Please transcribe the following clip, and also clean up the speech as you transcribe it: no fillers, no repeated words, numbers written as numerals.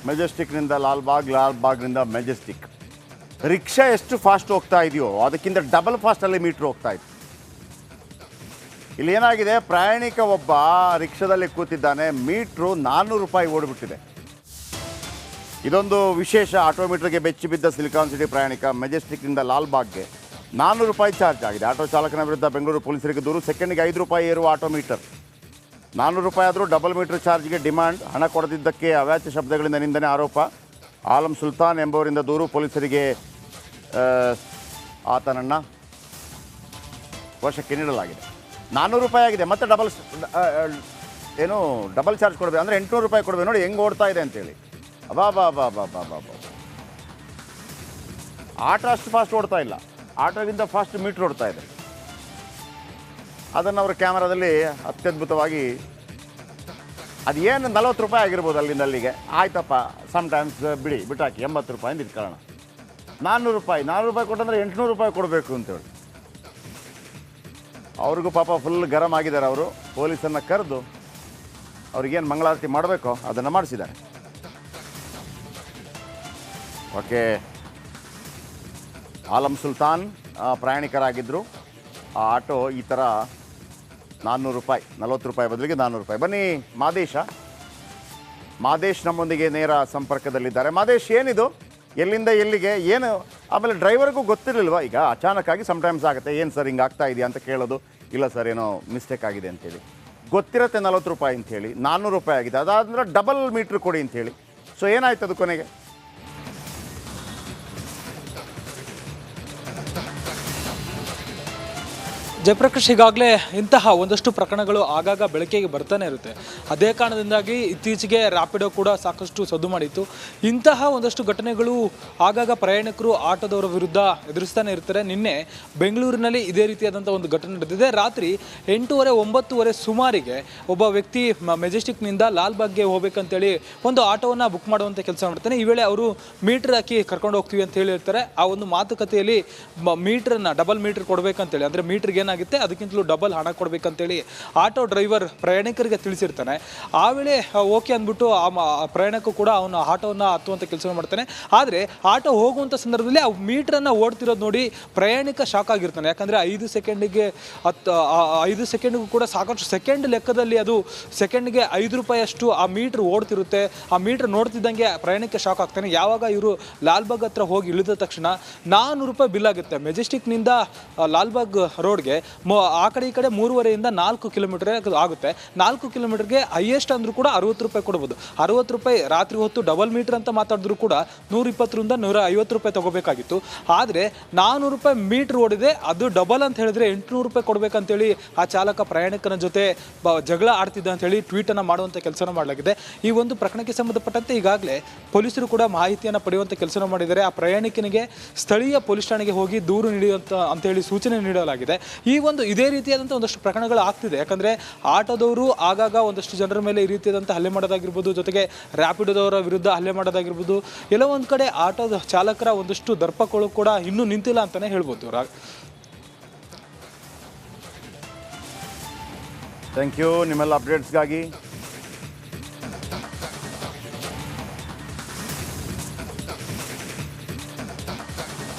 ಮೆಜೆಸ್ಟಿಕ್ನಿಂದ Lalbagh, ಲಾಲ್ಬಾಗ್ನಿಂದ Majestic. Rickshaw ಎಷ್ಟು fast ಹೋಗ್ತಾ ಇದೆಯೋ ಅದಕ್ಕಿಂತ ಡಬಲ್ ಫಾಸ್ಟಲ್ಲಿ ಮೀಟ್ರ್ ಹೋಗ್ತಾ ಇತ್ತು. ಇಲ್ಲಿ ಏನಾಗಿದೆ, ಪ್ರಯಾಣಿಕ ಒಬ್ಬ ರಿಕ್ಷಾದಲ್ಲಿ ಕೂತಿದ್ದಾನೆ, ಮೀಟ್ರು 400 ರೂಪಾಯಿ ಓಡಿಬಿಟ್ಟಿದೆ. ಇದೊಂದು ವಿಶೇಷ. ಆಟೋಮೀಟರ್ಗೆ ಬೆಚ್ಚಿ ಬಿದ್ದ ಸಿಲಿಕಾನ್ ಸಿಟಿ ಪ್ರಯಾಣಿಕ. ಮೆಜೆಸ್ಟಿಕ್ನಿಂದ ಲಾಲ್ಬಾಗ್ಗೆ 400 ರೂಪಾಯಿ ಚಾರ್ಜ್ ಆಗಿದೆ. ಆಟೋ ಚಾಲಕನ ವಿರುದ್ಧ ಬೆಂಗಳೂರು ಪೊಲೀಸರಿಗೆ ದೂರು. ಸೆಕೆಂಡಿಗೆ 5 ರೂಪಾಯಿ ಏರುವ ಆಟೋ ಮೀಟರ್. 400 ರೂಪಾಯಿ ಆದರೂ ಡಬಲ್ ಮೀಟರ್ ಚಾರ್ಜ್ಗೆ ಡಿಮ್ಯಾಂಡ್. ಹಣ ಕೊಡದಿದ್ದಕ್ಕೆ ಅವ್ಯಾಚ್ಯ ಶಬ್ದಗಳಿಂದ ನಿಂದನೆ ಆರೋಪ. ಆಲಂ ಸುಲ್ತಾನ್ ಎಂಬವರಿಂದ ದೂರು. ಪೊಲೀಸರಿಗೆ ಆತನನ್ನು ವಶಕ್ಕೆ ನೀಡಲಾಗಿದೆ. 400 ರೂಪಾಯಿ ಆಗಿದೆ, ಮತ್ತೆ ಡಬಲ್ ಚಾರ್ಜ್ ಕೊಡಬೇಕು ಅಂದರೆ 800 ರೂಪಾಯಿ ಕೊಡಬೇಕು. ನೋಡಿ ಹೆಂಗೆ ಓಡ್ತಾ ಇದೆ ಅಂತೇಳಿ. ಅಬಾ ಆಟೋ ಅಷ್ಟು ಫಾಸ್ಟ್ ಓಡ್ತಾ ಇಲ್ಲ, ಆಟೋಗಿಂತ ಫಾಸ್ಟ್ ಮೀಟ್ರ್ ಓಡ್ತಾ ಇದೆ. ಅದನ್ನು ಅವರ ಕ್ಯಾಮ್ರಾದಲ್ಲಿ ಅತ್ಯದ್ಭುತವಾಗಿ, ಅದು ಏನು 40 ರೂಪಾಯಿ ಆಗಿರ್ಬೋದು ಅಲ್ಲಿಂದ ಅಲ್ಲಿಗೆ. ಆಯ್ತಪ್ಪ, ಸಮ್ಟೈಮ್ಸ್ ಬಿಟ್ಟಾಕಿ 80 ರೂಪಾಯಿಂದ ಇಟ್ಕೊಳ್ಳೋಣ. 400 ರೂಪಾಯಿ ಕೊಟ್ಟಂದ್ರೆ 800 ರೂಪಾಯಿ ಕೊಡಬೇಕು ಅಂತೇಳಿ ಅವ್ರಿಗೂ ಪಾಪ ಫುಲ್ ಗರಂ ಆಗಿದ್ದಾರೆ. ಅವರು ಪೊಲೀಸನ್ನು ಕರೆದು ಅವ್ರಿಗೇನು ಮಂಗಳಾರತಿ ಮಾಡಬೇಕೋ ಅದನ್ನು ಮಾಡಿಸಿದ್ದಾರೆ. ಓಕೆ, ಆಲಂ ಸುಲ್ತಾನ್ ಪ್ರಯಾಣಿಕರಾಗಿದ್ದರು. ಆ ಆಟೋ ಈ ಥರ 400 ರೂಪಾಯಿ, 40 ರೂಪಾಯಿ ಬದಲಿಗೆ 400 ರೂಪಾಯಿ. ಬನ್ನಿ ಮಾದೇಶ್ ನಮ್ಮೊಂದಿಗೆ ನೇರ ಸಂಪರ್ಕದಲ್ಲಿದ್ದಾರೆ. ಮಾದೇಶ್, ಏನಿದು, ಎಲ್ಲಿಂದ ಎಲ್ಲಿಗೆ, ಏನು? ಆಮೇಲೆ ಡ್ರೈವರ್ಗೂ ಗೊತ್ತಿರಲಿಲ್ವಾ? ಈಗ ಅಚಾನಕ್ಕಾಗಿ ಸಮ್ಟೈಮ್ಸ್ ಆಗುತ್ತೆ, ಏನು ಸರ್ ಹಿಂಗೆ ಆಗ್ತಾ ಇದೆಯಾ ಅಂತ ಕೇಳೋದು. ಇಲ್ಲ ಸರ್, ಏನೋ ಮಿಸ್ಟೇಕ್ ಆಗಿದೆ ಅಂತೇಳಿ. ಗೊತ್ತಿರುತ್ತೆ 40 ರೂಪಾಯಿ ಅಂಥೇಳಿ, 400 ರೂಪಾಯಿ ಆಗಿದೆ. ಅದಾದ್ರೆ ಡಬಲ್ ಮೀಟ್ರ್ ಕೊಡಿ ಅಂಥೇಳಿ. ಸೊ ಏನಾಯ್ತು ಅದು ಕೊನೆಗೆ? ಜಯಪ್ರಕಾಶ್, ಈಗಾಗಲೇ ಇಂತಹ ಒಂದಷ್ಟು ಪ್ರಕರಣಗಳು ಆಗಾಗ ಬೆಳಕಿಗೆ ಬರ್ತಾನೆ ಇರುತ್ತೆ. ಅದೇ ಕಾರಣದಿಂದಾಗಿ ಇತ್ತೀಚೆಗೆ ರ್ಯಾಪಿಡೋ ಕೂಡ ಸಾಕಷ್ಟು ಸದ್ದು ಮಾಡಿತ್ತು. ಇಂತಹ ಒಂದಷ್ಟು ಘಟನೆಗಳು ಆಗಾಗ ಪ್ರಯಾಣಿಕರು ಆಟೋದವರ ವಿರುದ್ಧ ಎದುರಿಸ್ತಾನೆ ಇರ್ತಾರೆ. ನಿನ್ನೆ ಬೆಂಗಳೂರಿನಲ್ಲಿ ಇದೇ ರೀತಿಯಾದಂಥ ಒಂದು ಘಟನೆ ನಡೆದಿದೆ. ರಾತ್ರಿ 8:30-9 ಸುಮಾರಿಗೆ ಒಬ್ಬ ವ್ಯಕ್ತಿ ಮೆಜೆಸ್ಟಿಕ್ನಿಂದ ಲಾಲ್ಬಾಗ್ಗೆ ಹೋಗ್ಬೇಕಂತೇಳಿ ಒಂದು ಆಟೋವನ್ನು ಬುಕ್ ಮಾಡುವಂಥ ಕೆಲಸ ಮಾಡ್ತಾನೆ. ಈ ವೇಳೆ ಅವರು ಮೀಟರ್ ಹಾಕಿ ಕರ್ಕೊಂಡು ಹೋಗ್ತೀವಿ ಅಂತ ಹೇಳಿರ್ತಾರೆ. ಆ ಒಂದು ಮಾತುಕತೆಯಲ್ಲಿ ಮೀಟ್ರನ್ನು ಡಬಲ್ ಮೀಟ್ರ್ ಕೊಡಬೇಕಂತೇಳಿ, ಅಂದರೆ ಮೀಟ್ರಿಗೆ ಆಗುತ್ತೆ ಅದಕ್ಕಿಂತಲೂ ಡಬಲ್ ಹಣ ಕೊಡಬೇಕಂತೇಳಿ ಆಟೋ ಡ್ರೈವರ್ ಪ್ರಯಾಣಿಕರಿಗೆ ತಿಳಿಸಿರ್ತಾನೆ. ಆ ವೇಳೆ ಓಕೆ ಅಂದ್ಬಿಟ್ಟು ಆ ಪ್ರಯಾಣಿಕ ಕೂಡ ಅವನ ಆಟೋವನ್ನು ಹತ್ತುವಂಥ ಕೆಲಸ ಮಾಡ್ತಾನೆ. ಆದರೆ ಆಟೋ ಹೋಗುವಂಥ ಸಂದರ್ಭದಲ್ಲಿ ಆ ಮೀಟ್ರನ್ನು ಓಡ್ತಿರೋದು ನೋಡಿ ಪ್ರಯಾಣಿಕ ಶಾಕ್ ಆಗಿರ್ತಾನೆ. ಯಾಕಂದರೆ 5 ಸೆಕೆಂಡ್ಗೂ ಕೂಡ ಸಾಕಷ್ಟು ಸೆಕೆಂಡ್ ಲೆಕ್ಕದಲ್ಲಿ ಅದು ಸೆಕೆಂಡ್ಗೆ 5 ರೂಪಾಯಿಯಷ್ಟು ಆ ಮೀಟ್ರ್ ಓಡ್ತಿರುತ್ತೆ. ಆ ಮೀಟ್ರ್ ನೋಡ್ತಿದ್ದಂಗೆ ಪ್ರಯಾಣಿಕ ಶಾಕ್ ಆಗ್ತಾನೆ. ಯಾವಾಗ ಇವರು ಲಾಲ್ಬಾಗ್ ಹತ್ರ ಹೋಗಿ ಇಳಿದ ತಕ್ಷಣ 400 ರೂಪಾಯಿ ಬಿಲ್ ಆಗುತ್ತೆ. ಮೆಜೆಸ್ಟಿಕ್ನಿಂದ ಲಾಲ್ಬಾಗ್ ರೋಡ್ಗೆ ಆ ಕಡೆ ಈ ಕಡೆ 3.5 4 ಕಿಲೋಮೀಟರ್ ಆಗುತ್ತೆ. 4 ಕಿಲೋಮೀಟರ್ಗೆ ಹೈಯೆಸ್ಟ್ ಅಂದರೂ ಕೂಡ 60 ರೂಪಾಯಿ ಕೊಡ್ಬೋದು. 60 ರೂಪಾಯಿ ರಾತ್ರಿ ಹೊತ್ತು ಡಬಲ್ ಮೀಟರ್ ಅಂತ ಮಾತಾಡಿದ್ರು ಕೂಡ 120ರಿಂದ 150 ರೂಪಾಯಿ ತಗೋಬೇಕಾಗಿತ್ತು. ಆದರೆ 400 ರೂಪಾಯಿ ಮೀಟ್ರ್ ಓಡಿದೆ, ಅದು ಡಬಲ್ ಅಂತ ಹೇಳಿದ್ರೆ 800 ರೂಪಾಯಿ ಕೊಡಬೇಕಂತೇಳಿ ಆ ಚಾಲಕ ಪ್ರಯಾಣಿಕನ ಜೊತೆ ಜಗಳ ಆಡ್ತಿದ್ದ ಅಂತೇಳಿ ಟ್ವೀಟನ್ನು ಮಾಡುವಂಥ ಕೆಲಸನ ಮಾಡಲಾಗಿದೆ. ಈ ಒಂದು ಪ್ರಕರಣಕ್ಕೆ ಸಂಬಂಧಪಟ್ಟಂತೆ ಈಗಾಗಲೇ ಪೊಲೀಸರು ಕೂಡ ಮಾಹಿತಿಯನ್ನು ಪಡೆಯುವಂಥ ಕೆಲಸ ಮಾಡಿದ್ದಾರೆ. ಆ ಪ್ರಯಾಣಿಕನಿಗೆ ಸ್ಥಳೀಯ ಪೊಲೀಸ್ ಠಾಣೆಗೆ ಹೋಗಿ ದೂರು ನೀಡುವಂಥ ಅಂತೇಳಿ ಸೂಚನೆ ನೀಡಲಾಗಿದೆ. ಇದೇ ರೀತಿಯಾದಂಥ ಒಂದಷ್ಟು ಪ್ರಕರಣಗಳು ಆಗ್ತಿದೆ. ಯಾಕಂದರೆ ಆಟೋದವರು ಆಗಾಗ ಒಂದಷ್ಟು ಜನರ ಮೇಲೆ ಈ ರೀತಿಯಾದಂಥ ಹಲ್ಲೆ ಮಾಡೋದಾಗಿರ್ಬೋದು, ಜೊತೆಗೆ ರ್ಯಾಪಿಡೋದವರ ವಿರುದ್ಧ ಹಲ್ಲೆ ಮಾಡೋದಾಗಿರ್ಬೋದು. ಎಲ್ಲೋ ಒಂದು ಕಡೆ ಆಟೋದ ಚಾಲಕರ ಒಂದಷ್ಟು ದರ್ಪಗಳು ಕೂಡ ಇನ್ನೂ ನಿಂತಿಲ್ಲ ಅಂತಲೇ ಹೇಳ್ಬೋದು. ಥ್ಯಾಂಕ್ ಯು ನಿಮ್ಮೆಲ್ಲ ಅಪ್ಡೇಟ್ಸ್ಗಾಗಿ.